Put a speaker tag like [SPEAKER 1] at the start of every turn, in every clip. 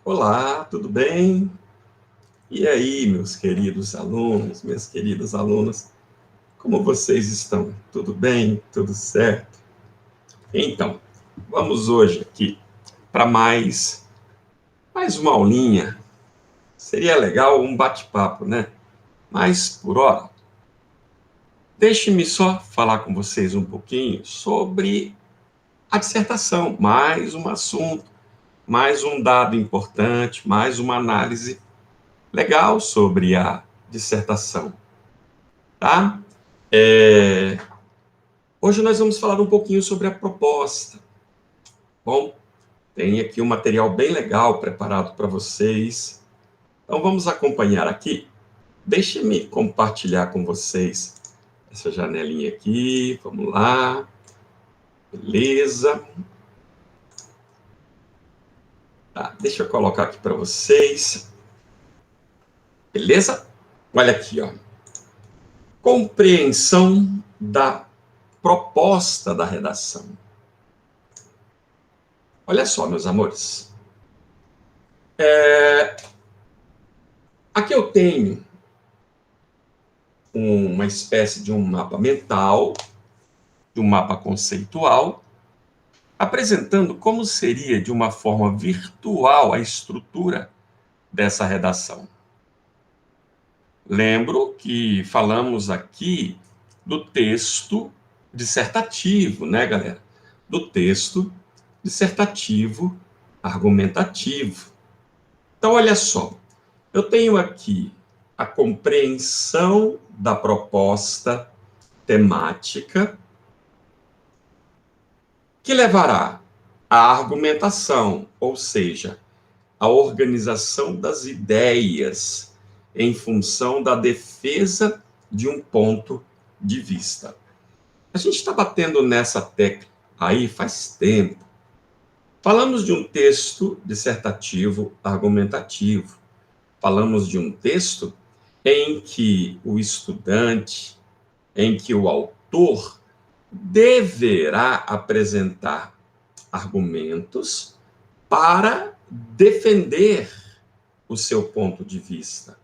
[SPEAKER 1] Olá, tudo bem? E aí, meus queridos alunos, minhas queridas alunas, como vocês estão? Tudo bem? Tudo certo? Então, vamos hoje aqui para mais uma aulinha. Seria legal um bate-papo, né? Mas, por hora, deixe-me só falar com vocês um pouquinho sobre a dissertação. Mais um assunto, mais um dado importante, mais uma análise legal sobre a dissertação, tá? É, Hoje nós vamos falar um pouquinho sobre a proposta. Bom, tem aqui um material bem legal preparado para vocês. Então vamos acompanhar aqui. Deixe-me compartilhar com vocês essa janelinha aqui. Vamos lá. Beleza. Tá, deixa eu colocar aqui para vocês. Beleza? Olha aqui, ó. Compreensão da proposta da redação. Olha só, meus amores. Aqui eu tenho uma espécie de um mapa mental, de um mapa conceitual, apresentando como seria, de uma forma virtual, a estrutura dessa redação. Lembro que falamos aqui do texto dissertativo, né, galera? Do texto dissertativo argumentativo. Então, olha só, eu tenho aqui a compreensão da proposta temática, que levará à argumentação, ou seja, à organização das ideias em função da defesa de um ponto de vista. A gente está batendo nessa tecla aí faz tempo. Falamos de um texto dissertativo argumentativo. Falamos de um texto em que o estudante, em que o autor deverá apresentar argumentos para defender o seu ponto de vista.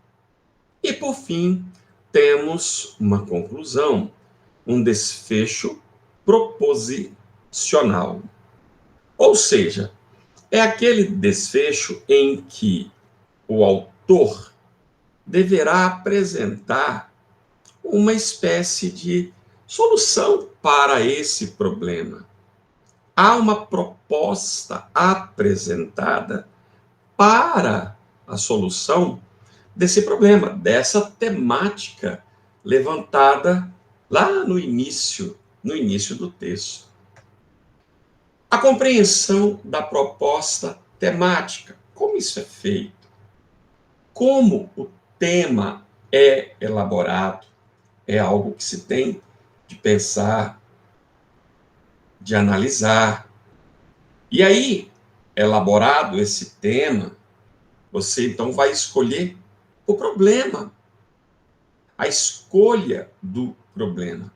[SPEAKER 1] E, por fim, temos uma conclusão, um desfecho proposicional. Ou seja, é aquele desfecho em que o autor deverá apresentar uma espécie de solução para esse problema. Há uma proposta apresentada para a solução desse problema, dessa temática levantada lá no início do texto. A compreensão da proposta temática. Como isso é feito? Como o tema é elaborado? É algo que se tem de pensar, de analisar. E aí, elaborado esse tema, você então vai escolher o problema, a escolha do problema.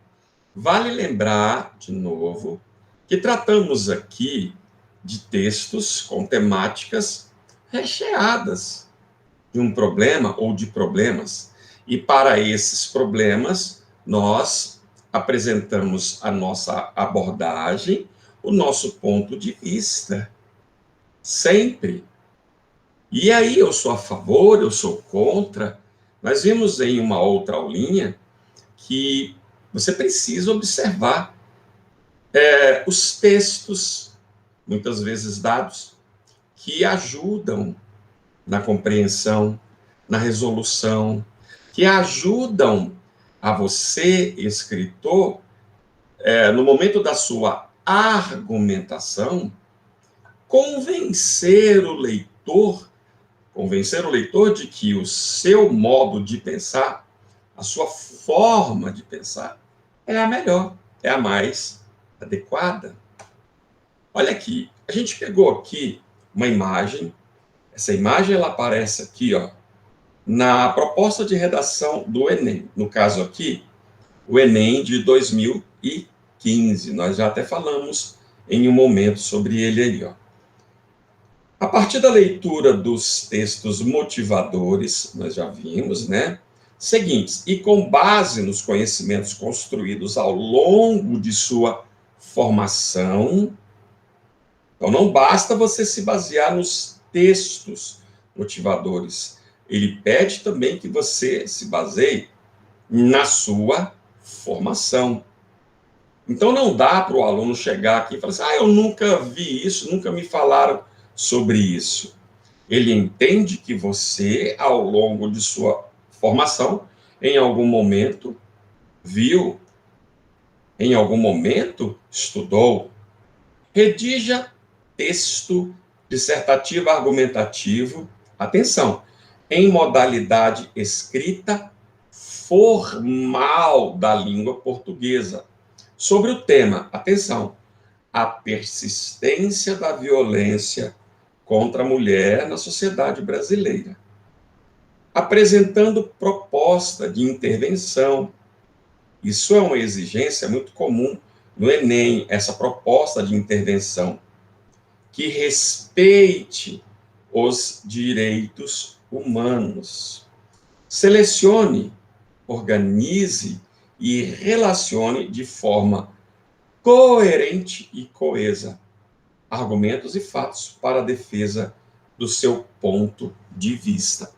[SPEAKER 1] Vale lembrar, de novo, que tratamos aqui de textos com temáticas recheadas de um problema ou de problemas. E para esses problemas, nós apresentamos a nossa abordagem, o nosso ponto de vista. Sempre. E aí eu sou a favor, eu sou contra. Nós vimos em uma outra aulinha que você precisa observar os textos, muitas vezes dados, que ajudam na compreensão, na resolução, que ajudam a você, escritor, no momento da sua argumentação, convencer o leitor de que o seu modo de pensar, a sua forma de pensar, é a melhor, é a mais adequada. Olha aqui, a gente pegou aqui uma imagem, essa imagem ela aparece aqui, ó, na proposta de redação do Enem. No caso aqui, o Enem de 2015. Nós já até falamos em um momento sobre ele aí, ó. A partir da leitura dos textos motivadores, nós já vimos, né? Seguintes, e com base nos conhecimentos construídos ao longo de sua formação, então não basta você se basear nos textos motivadores, ele pede também que você se baseie na sua formação. Então não dá para o aluno chegar aqui e falar assim, eu nunca vi isso, nunca me falaram sobre isso. Ele entende que você, ao longo de sua formação, em algum momento viu, em algum momento estudou. Redija texto dissertativo argumentativo, atenção, em modalidade escrita formal da língua portuguesa, sobre o tema, atenção, a persistência da violência contra a mulher na sociedade brasileira, apresentando proposta de intervenção. Isso é uma exigência muito comum no Enem, essa proposta de intervenção, que respeite os direitos humanos. Selecione, organize e relacione de forma coerente e coesa argumentos e fatos para a defesa do seu ponto de vista.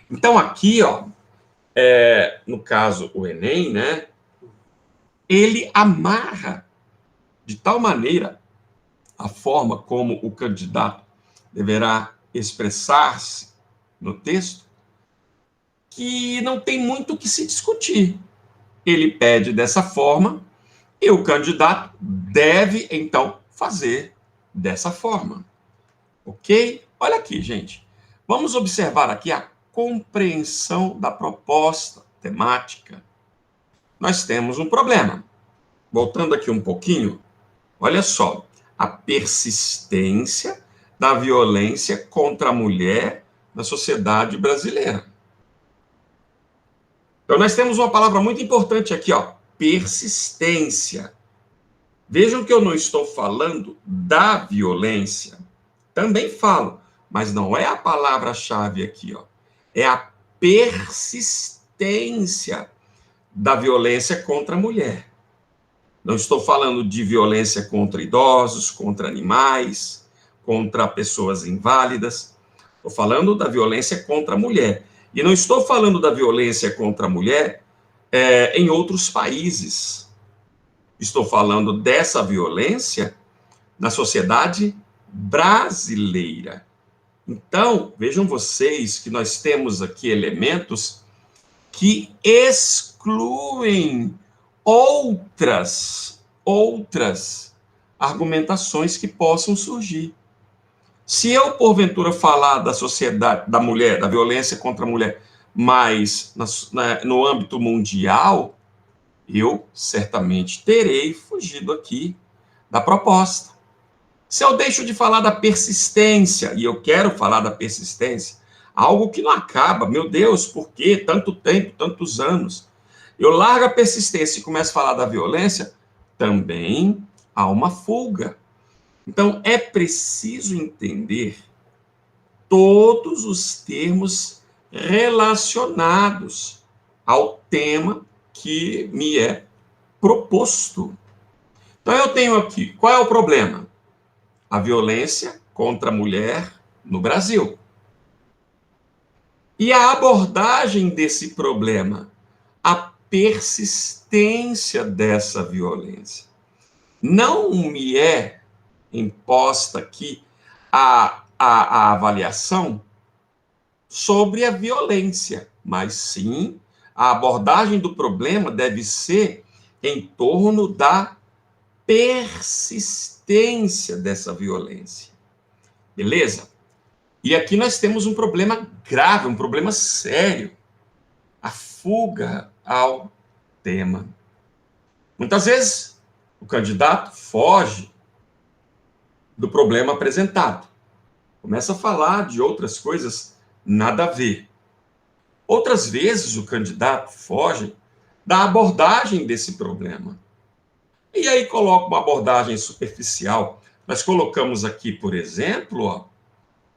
[SPEAKER 1] Então, aqui, no caso, o Enem, né, ele amarra de tal maneira a forma como o candidato deverá expressar-se no texto, que não tem muito o que se discutir. Ele pede dessa forma e o candidato deve, então, fazer dessa forma. Ok? Olha aqui, gente. Vamos observar aqui a compreensão da proposta temática. Nós temos um problema. Voltando aqui um pouquinho, olha só. A persistência da violência contra a mulher na sociedade brasileira. Então, nós temos uma palavra muito importante aqui, persistência. Vejam que eu não estou falando da violência. Também falo, mas não é a palavra-chave aqui, É a persistência da violência contra a mulher. Não estou falando de violência contra idosos, contra animais, contra pessoas inválidas. Estou falando da violência contra a mulher. E não estou falando da violência contra a mulher em outros países. Estou falando dessa violência na sociedade brasileira. Então, vejam vocês que nós temos aqui elementos que excluem outras argumentações que possam surgir. Se eu, porventura, falar da sociedade, da mulher, da violência contra a mulher, mas no âmbito mundial, eu certamente terei fugido aqui da proposta. Se eu deixo de falar da persistência, e eu quero falar da persistência, algo que não acaba, meu Deus, por quê? Tanto tempo, tantos anos. Eu largo a persistência e começo a falar da violência, também há uma fuga. Então, é preciso entender todos os termos relacionados ao tema que me é proposto. Então, eu tenho aqui, qual é o problema? A violência contra a mulher no Brasil. E a abordagem desse problema, a persistência dessa violência. Não me é imposta aqui a avaliação sobre a violência, mas sim a abordagem do problema deve ser em torno da persistência dessa violência. Beleza? E aqui nós temos um problema grave, um problema sério. A fuga ao tema. Muitas vezes, o candidato foge do problema apresentado. Começa a falar de outras coisas nada a ver. Outras vezes, o candidato foge da abordagem desse problema. E aí coloca uma abordagem superficial. Nós colocamos aqui, por exemplo,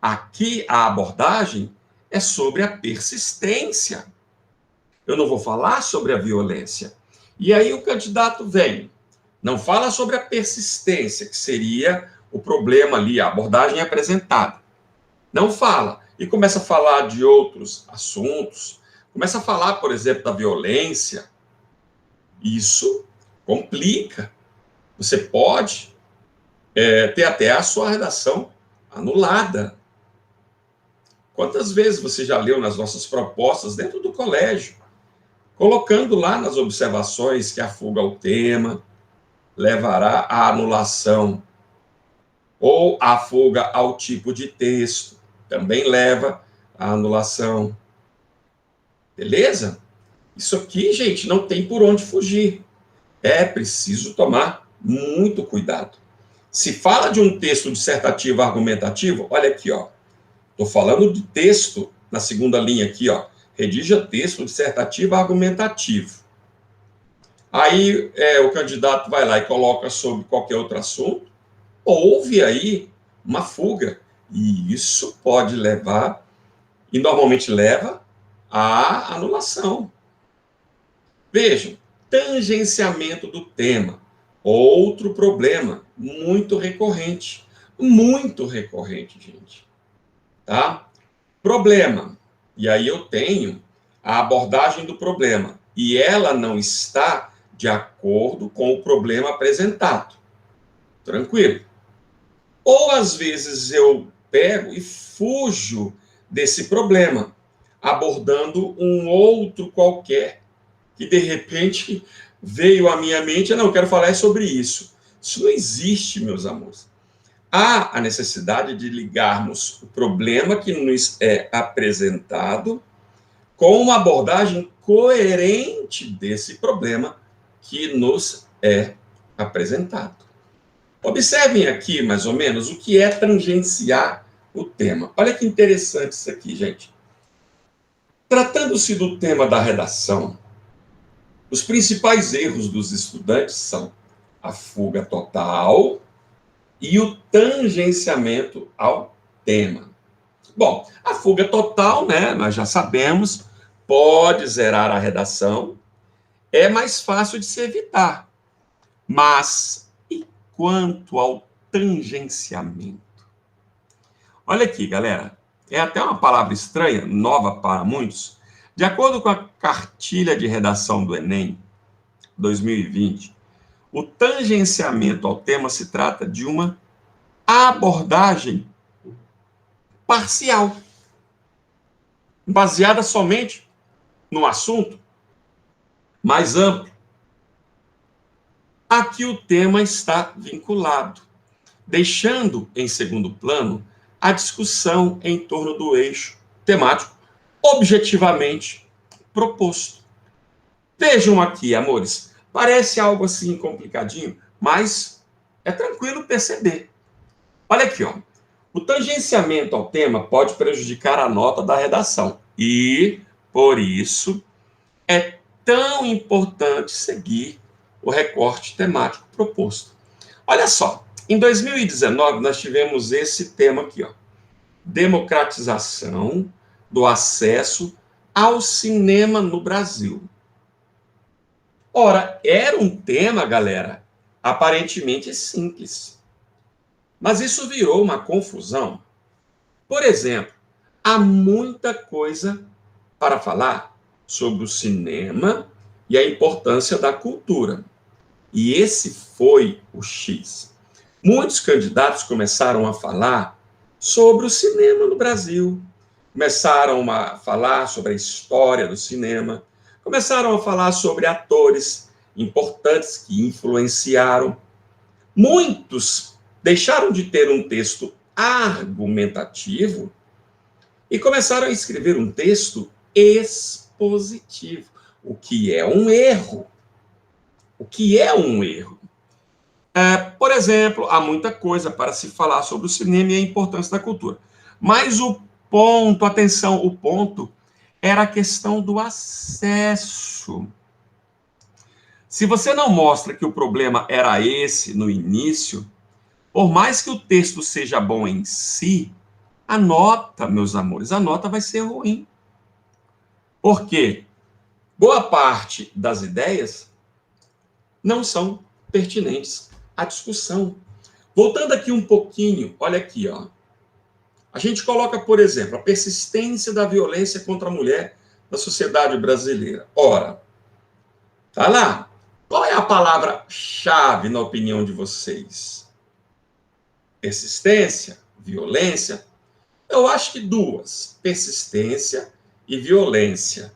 [SPEAKER 1] Aqui a abordagem é sobre a persistência. Eu não vou falar sobre a violência. E aí o candidato vem, não fala sobre a persistência, que seria o problema ali, a abordagem apresentada. Não fala. E começa a falar de outros assuntos, começa a falar, por exemplo, da violência. Isso complica. Você pode ter até a sua redação anulada. Quantas vezes você já leu nas nossas propostas dentro do colégio, colocando lá nas observações que a fuga ao tema levará à anulação, ou a fuga ao tipo de texto também leva à anulação. Beleza? Isso aqui, gente, não tem por onde fugir. É preciso tomar muito cuidado. Se fala de um texto dissertativo argumentativo, olha aqui, ó. Estou falando de texto na segunda linha aqui, ó. Redija texto dissertativo argumentativo. Aí o candidato vai lá e coloca sobre qualquer outro assunto. Houve aí uma fuga. E isso pode levar, e normalmente leva, à anulação. Vejam, tangenciamento do tema. Outro problema muito recorrente. Muito recorrente, gente. Tá? Problema. E aí eu tenho a abordagem do problema. E ela não está de acordo com o problema apresentado. Tranquilo. Ou às vezes eu pego e fujo desse problema, abordando um outro qualquer, que de repente veio à minha mente, não, eu quero falar sobre isso. Isso não existe, meus amores. Há a necessidade de ligarmos o problema que nos é apresentado com uma abordagem coerente desse problema que nos é apresentado. Observem aqui, mais ou menos, o que é tangenciar o tema. Olha que interessante isso aqui, gente. Tratando-se do tema da redação, os principais erros dos estudantes são a fuga total e o tangenciamento ao tema. Bom, a fuga total, né, nós já sabemos, pode zerar a redação, é mais fácil de se evitar. Mas e quanto ao tangenciamento? Olha aqui, galera, é até uma palavra estranha, nova para muitos. De acordo com a cartilha de redação do Enem 2020, o tangenciamento ao tema se trata de uma abordagem parcial, baseada somente no assunto mais amplo. Aqui o tema está vinculado, deixando em segundo plano a discussão em torno do eixo temático objetivamente proposto. Vejam aqui, amores, parece algo assim complicadinho, mas é tranquilo perceber. Olha aqui, ó. O tangenciamento ao tema pode prejudicar a nota da redação e, por isso, é tão importante seguir o recorte temático proposto. Olha só, em 2019 nós tivemos esse tema aqui, ó. Democratização do acesso ao cinema no Brasil. Ora, era um tema, galera, aparentemente simples. Mas isso virou uma confusão. Por exemplo, há muita coisa para falar sobre o cinema e a importância da cultura. E esse foi o X. Muitos candidatos começaram a falar sobre o cinema no Brasil, começaram a falar sobre a história do cinema, começaram a falar sobre atores importantes que influenciaram. Muitos deixaram de ter um texto argumentativo e começaram a escrever um texto expositivo, o que é um erro. O que é um erro? Por exemplo, há muita coisa para se falar sobre o cinema e a importância da cultura. Mas o ponto, atenção, o ponto era a questão do acesso. Se você não mostra que o problema era esse no início, por mais que o texto seja bom em si, a nota, meus amores, a nota vai ser ruim. Por quê? Boa parte das ideias não são pertinentes à discussão. Voltando aqui um pouquinho, olha aqui, ó. A gente coloca, por exemplo, a persistência da violência contra a mulher na sociedade brasileira. Ora, tá lá. Qual é a palavra-chave na opinião de vocês? Persistência? Violência? Eu acho que duas: persistência e violência.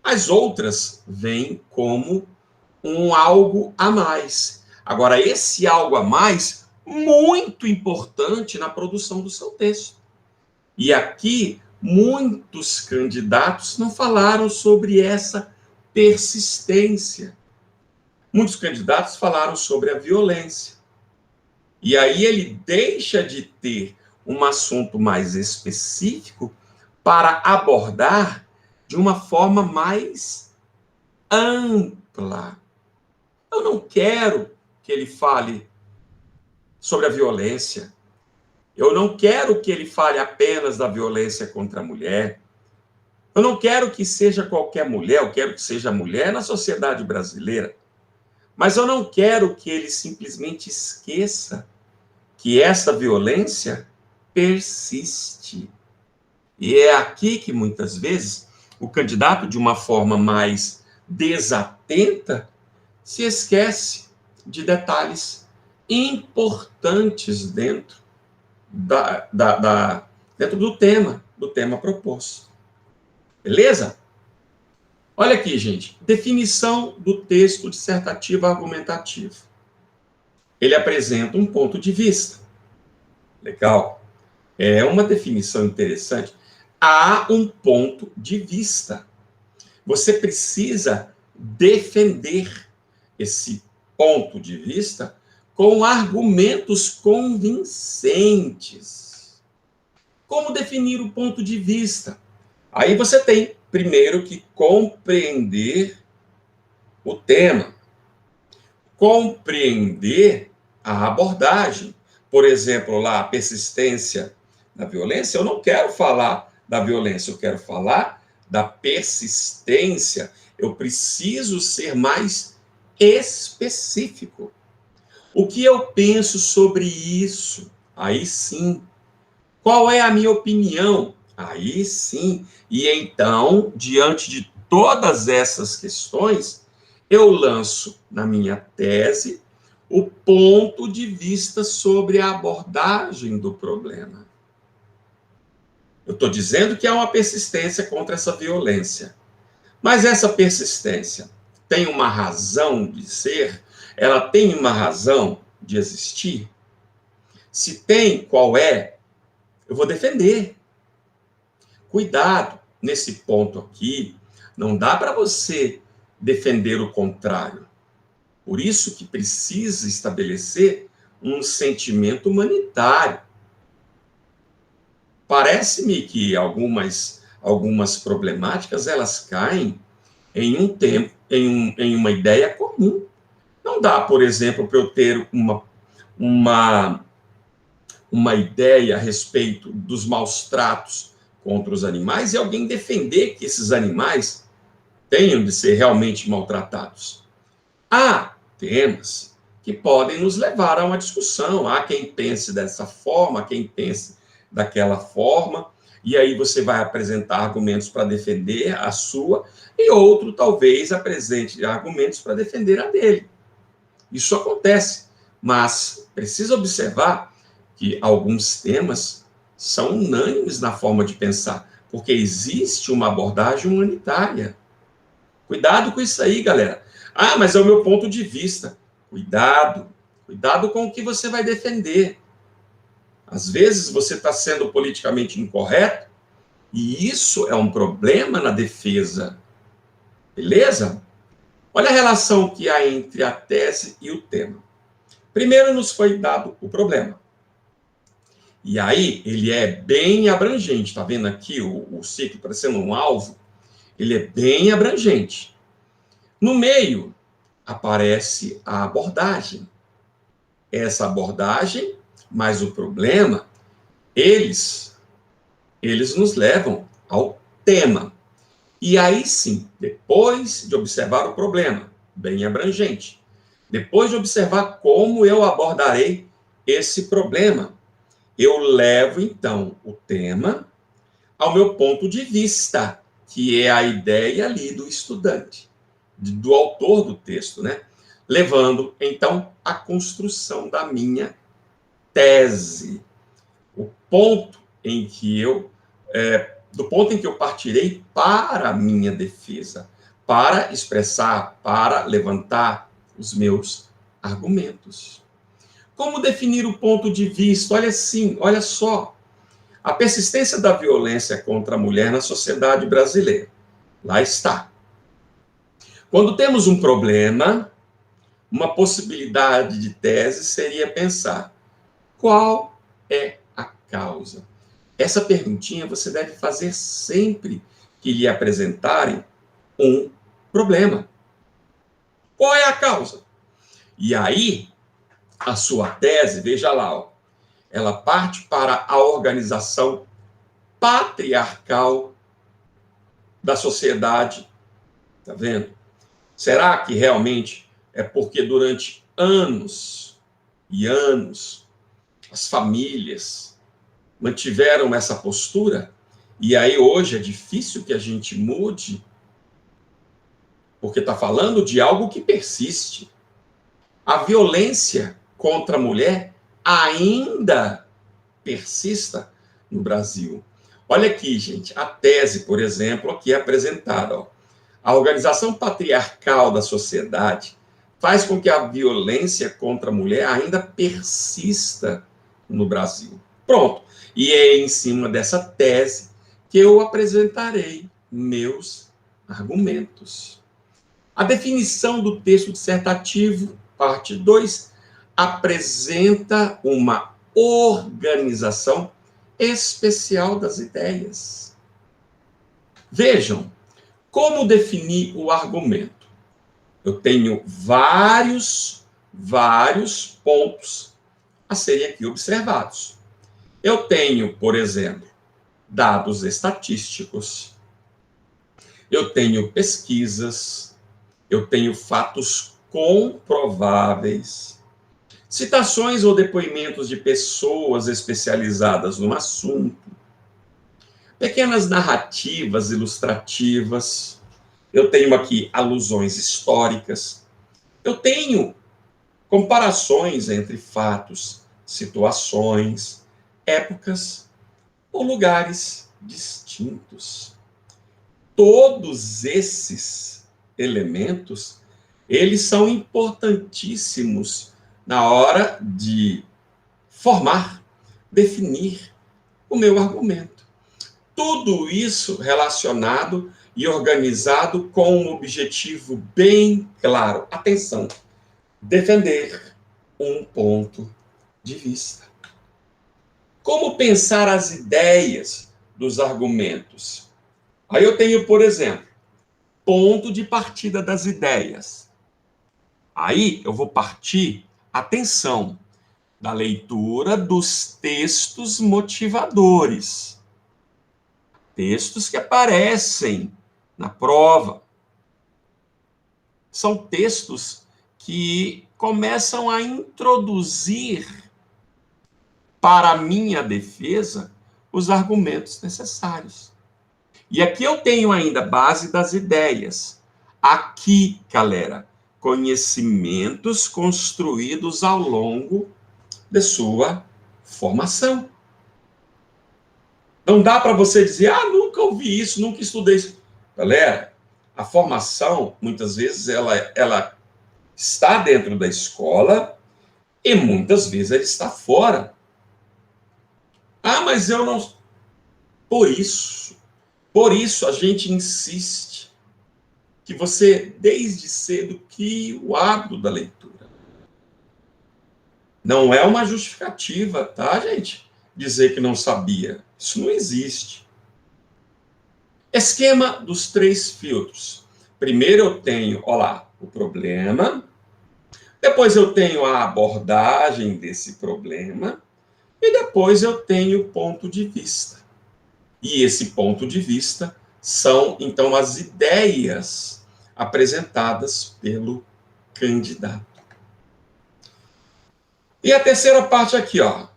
[SPEAKER 1] As outras vêm como um algo a mais. Agora, esse algo a mais, muito importante na produção do seu texto. E aqui, muitos candidatos não falaram sobre essa persistência. Muitos candidatos falaram sobre a violência. E aí ele deixa de ter um assunto mais específico para abordar de uma forma mais ampla. Eu não quero que ele fale sobre a violência. Eu não quero que ele fale apenas da violência contra a mulher. Eu não quero que seja qualquer mulher, eu quero que seja mulher na sociedade brasileira. Mas eu não quero que ele simplesmente esqueça que essa violência persiste. E é aqui que, muitas vezes, o candidato, de uma forma mais desatenta, se esquece de detalhes importantes dentro dentro do tema proposto. Beleza? Olha aqui, gente. Definição do texto dissertativo argumentativo. Ele apresenta um ponto de vista. Legal? É uma definição interessante. Há um ponto de vista. Você precisa defender esse ponto de vista com argumentos convincentes. Como definir o ponto de vista? Aí você tem, primeiro, que compreender o tema, compreender a abordagem. Por exemplo, lá, a persistência da violência. Eu não quero falar da violência, eu quero falar da persistência. Eu preciso ser mais específico. O que eu penso sobre isso? Aí sim. Qual é a minha opinião? Aí sim. E então, diante de todas essas questões, eu lanço na minha tese o ponto de vista sobre a abordagem do problema. Eu estou dizendo que há uma persistência contra essa violência. Mas essa persistência tem uma razão de ser? Ela tem uma razão de existir? Se tem, qual é? Eu vou defender. Cuidado nesse ponto aqui. Não dá para você defender o contrário. Por isso que precisa estabelecer um sentimento humanitário. Parece-me que algumas problemáticas elas caem em um tempo, em uma ideia comum. Não dá, por exemplo, para eu ter uma ideia a respeito dos maus tratos contra os animais e alguém defender que esses animais tenham de ser realmente maltratados. Há temas que podem nos levar a uma discussão. Há quem pense dessa forma, quem pense daquela forma, e aí você vai apresentar argumentos para defender a sua, e outro talvez apresente argumentos para defender a dele. Isso acontece, mas precisa observar que alguns temas são unânimes na forma de pensar, porque existe uma abordagem humanitária. Cuidado com isso aí, galera. Ah, mas é o meu ponto de vista. Cuidado com o que você vai defender. Às vezes você está sendo politicamente incorreto e isso é um problema na defesa. Beleza? Olha a relação que há entre a tese e o tema. Primeiro nos foi dado o problema. E aí ele é bem abrangente. Está vendo aqui o ciclo parecendo um alvo? Ele é bem abrangente. No meio aparece a abordagem. Essa abordagem, mais o problema, eles eles nos levam ao tema. E aí sim, depois de observar o problema, bem abrangente, depois de observar como eu abordarei esse problema, eu levo então o tema ao meu ponto de vista, que é a ideia ali do estudante, do autor do texto, né? Levando então à construção da minha tese, o ponto em que do ponto em que eu partirei para a minha defesa, para expressar, para levantar os meus argumentos. Como definir o ponto de vista? Olha assim, olha só. A persistência da violência contra a mulher na sociedade brasileira. Lá está. Quando temos um problema, uma possibilidade de tese seria pensar: qual é a causa? Essa perguntinha você deve fazer sempre que lhe apresentarem um problema. Qual é a causa? E aí, a sua tese, veja lá, ó, ela parte para a organização patriarcal da sociedade. Tá vendo? Será que realmente é porque durante anos e anos as famílias mantiveram essa postura e aí hoje é difícil que a gente mude porque está falando de algo que persiste? A violência contra a mulher ainda persista no Brasil. Olha aqui, gente, a tese, por exemplo, aqui é apresentada. Ó. A organização patriarcal da sociedade faz com que a violência contra a mulher ainda persista no Brasil. Pronto. E é em cima dessa tese que eu apresentarei meus argumentos. A definição do texto dissertativo, parte 2, apresenta uma organização especial das ideias. Vejam, como definir o argumento? Eu tenho vários pontos a serem aqui observados. Eu tenho, por exemplo, dados estatísticos, eu tenho pesquisas, eu tenho fatos comprováveis, citações ou depoimentos de pessoas especializadas no assunto, pequenas narrativas ilustrativas, eu tenho aqui alusões históricas, eu tenho comparações entre fatos, situações, épocas ou lugares distintos. Todos esses elementos, eles são importantíssimos na hora de formar, definir o meu argumento. Tudo isso relacionado e organizado com um objetivo bem claro. Atenção, defender um ponto de vista. Como pensar as ideias dos argumentos? Aí eu tenho, por exemplo, ponto de partida das ideias. Aí eu vou partir, atenção, da leitura dos textos motivadores. Textos que aparecem na prova. São textos que começam a introduzir para a minha defesa os argumentos necessários. E aqui eu tenho ainda a base das ideias. Aqui, galera, conhecimentos construídos ao longo de sua formação. Não dá para você dizer, nunca ouvi isso, nunca estudei isso. Galera, a formação, muitas vezes, ela está dentro da escola e muitas vezes ela está fora. Mas eu não... Por isso a gente insiste que você, desde cedo, crie o hábito da leitura. Não é uma justificativa, tá, gente? Dizer que não sabia. Isso não existe. Esquema dos 3 filtros. Primeiro eu tenho, o problema. Depois eu tenho a abordagem desse problema. E depois eu tenho o ponto de vista. E esse ponto de vista são, então, as ideias apresentadas pelo candidato. E a terceira parte aqui, ó,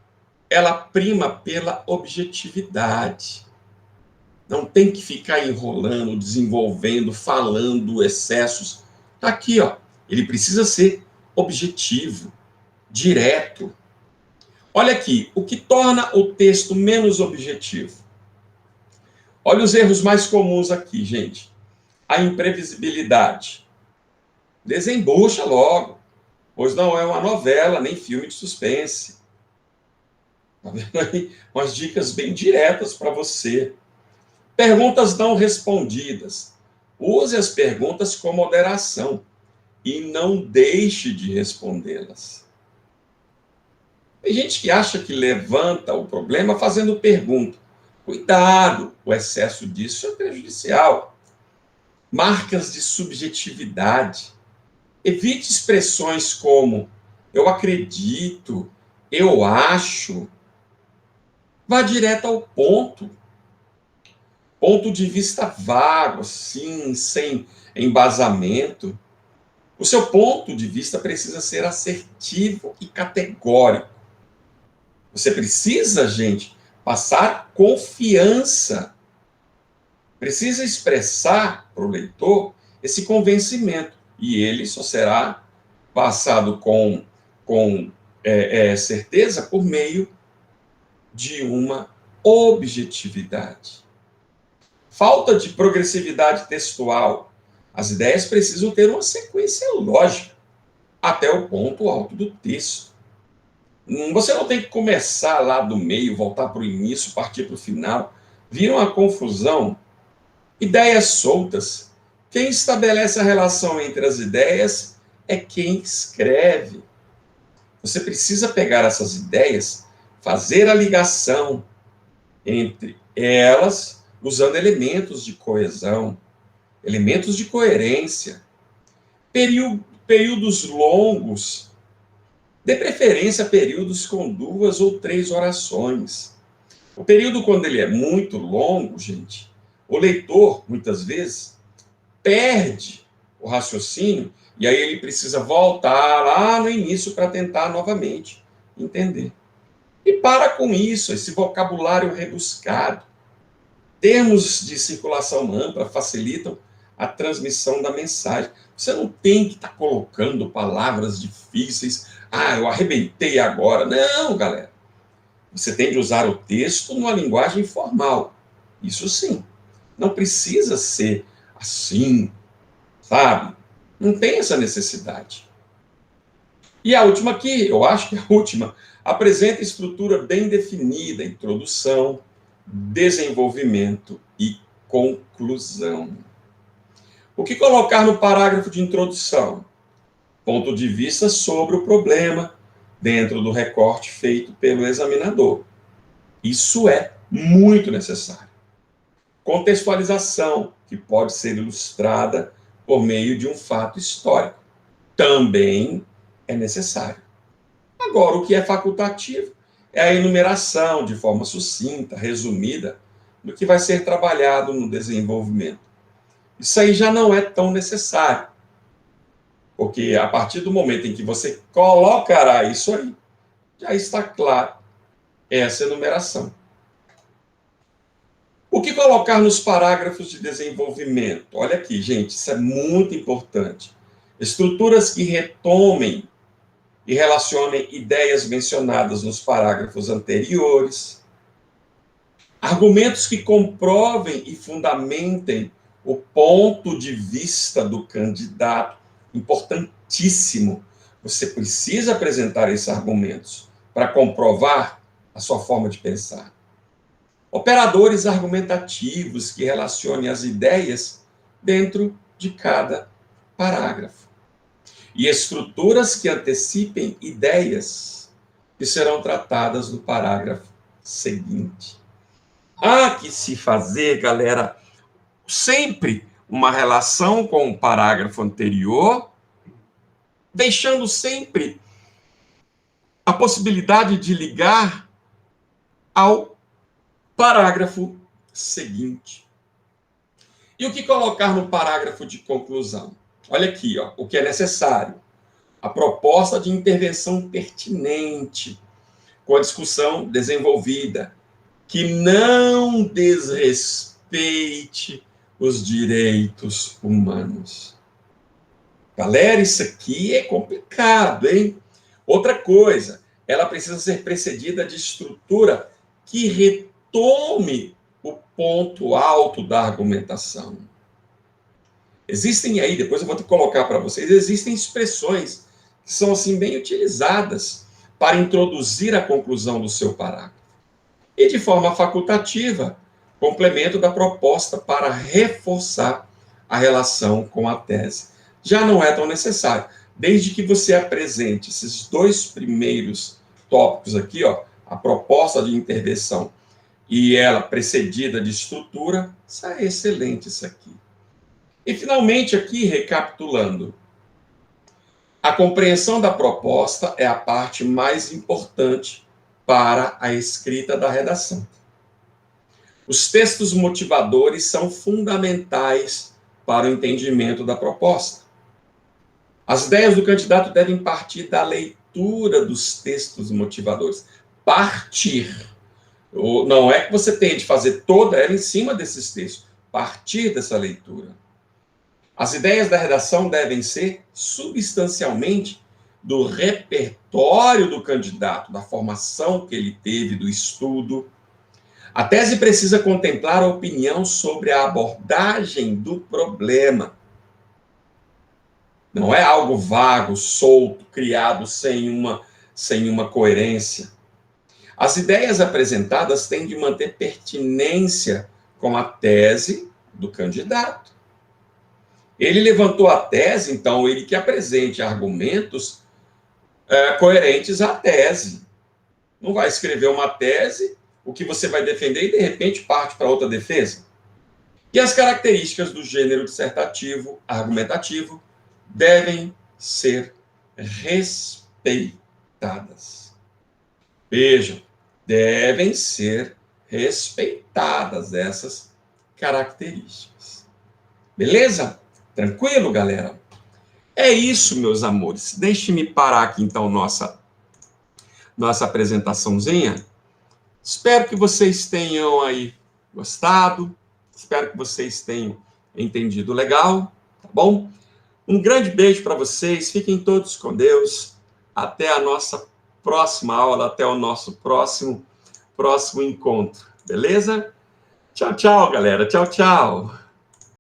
[SPEAKER 1] ela prima pela objetividade. Não tem que ficar enrolando, desenvolvendo, falando excessos. Tá aqui, ó. Ele precisa ser objetivo, direto. Olha aqui, o que torna o texto menos objetivo. Olha os erros mais comuns aqui, gente. A imprevisibilidade. Desembucha logo, pois não é uma novela, nem filme de suspense. Tá vendo aí? Umas dicas bem diretas para você. Perguntas não respondidas. Use as perguntas com moderação e não deixe de respondê-las. Tem gente que acha que levanta o problema fazendo pergunta. Cuidado, o excesso disso é prejudicial. Marcas de subjetividade. Evite expressões como eu acredito, eu acho. Vá direto ao ponto. Ponto de vista vago, assim, sem embasamento. O seu ponto de vista precisa ser assertivo e categórico. Você precisa, gente, passar confiança. Precisa expressar para o leitor esse convencimento. E ele só será passado com certeza por meio de uma objetividade. Falta de progressividade textual. As ideias precisam ter uma sequência lógica até o ponto alto do texto. Você não tem que começar lá do meio, voltar para o início, partir para o final. Vira uma confusão. Ideias soltas. Quem estabelece a relação entre as ideias é quem escreve. Você precisa pegar essas ideias, fazer a ligação entre elas, usando elementos de coesão, elementos de coerência. Períodos longos. Dê preferência a períodos com 2 ou 3 orações. O período, quando ele é muito longo, gente, o leitor, muitas vezes, perde o raciocínio e aí ele precisa voltar lá no início para tentar novamente entender. E para com isso, esse vocabulário rebuscado. Termos de circulação ampla facilitam a transmissão da mensagem. Você não tem que estar colocando palavras difíceis. Ah, eu arrebentei agora. Não, galera. Você tem de usar o texto numa linguagem formal. Isso sim. Não precisa ser assim, sabe? Não tem essa necessidade. E a última aqui, eu acho que a última, apresenta estrutura bem definida, introdução, desenvolvimento e conclusão. O que colocar no parágrafo de introdução? Ponto de vista sobre o problema, dentro do recorte feito pelo examinador. Isso é muito necessário. Contextualização, que pode ser ilustrada por meio de um fato histórico, também é necessário. Agora, o que é facultativo é a enumeração de forma sucinta, resumida, do que vai ser trabalhado no desenvolvimento. Isso aí já não é tão necessário, porque a partir do momento em que você colocará isso aí, já está claro essa enumeração. O que colocar nos parágrafos de desenvolvimento? Olha aqui, gente, isso é muito importante. Estruturas que retomem e relacionem ideias mencionadas nos parágrafos anteriores. Argumentos que comprovem e fundamentem o ponto de vista do candidato. Importantíssimo. Você precisa apresentar esses argumentos para comprovar a sua forma de pensar. Operadores argumentativos que relacionem as ideias dentro de cada parágrafo. E estruturas que antecipem ideias que serão tratadas no parágrafo seguinte. Há que se fazer, galera, sempre uma relação com o parágrafo anterior, deixando sempre a possibilidade de ligar ao parágrafo seguinte. E o que colocar no parágrafo de conclusão? Olha aqui, ó, o que é necessário. A proposta de intervenção pertinente, com a discussão desenvolvida, que não desrespeite os direitos humanos. Galera, isso aqui é complicado, hein? Outra coisa, ela precisa ser precedida de estrutura que retome o ponto alto da argumentação. Existem aí, depois eu vou te colocar para vocês, existem expressões que são assim bem utilizadas para introduzir a conclusão do seu parágrafo. E de forma facultativa, complemento da proposta para reforçar a relação com a tese. Já não é tão necessário, desde que você apresente esses dois primeiros tópicos aqui, ó, a proposta de intervenção e ela precedida de estrutura, isso é excelente isso aqui. E finalmente aqui, recapitulando, a compreensão da proposta é a parte mais importante para a escrita da redação. Os textos motivadores são fundamentais para o entendimento da proposta. As ideias do candidato devem partir da leitura dos textos motivadores. Partir. Não é que você tem de fazer toda ela em cima desses textos. Partir dessa leitura. As ideias da redação devem ser substancialmente do repertório do candidato, da formação que ele teve, do estudo. A tese precisa contemplar a opinião sobre a abordagem do problema. Não é algo vago, solto, criado sem uma coerência. As ideias apresentadas têm de manter pertinência com a tese do candidato. Ele levantou a tese, então ele que apresente argumentos coerentes à tese. Não vai escrever uma tese, o que você vai defender, e de repente parte para outra defesa. E as características do gênero dissertativo, argumentativo, devem ser respeitadas. Vejam, devem ser respeitadas essas características. Beleza? Tranquilo, galera? É isso, meus amores. Deixe-me parar aqui, então, nossa apresentaçãozinha. Espero que vocês tenham aí gostado. Espero que vocês tenham entendido legal, tá bom? Um grande beijo para vocês. Fiquem todos com Deus. Até a nossa próxima aula, até o nosso próximo encontro. Beleza? Tchau, tchau, galera. Tchau, tchau.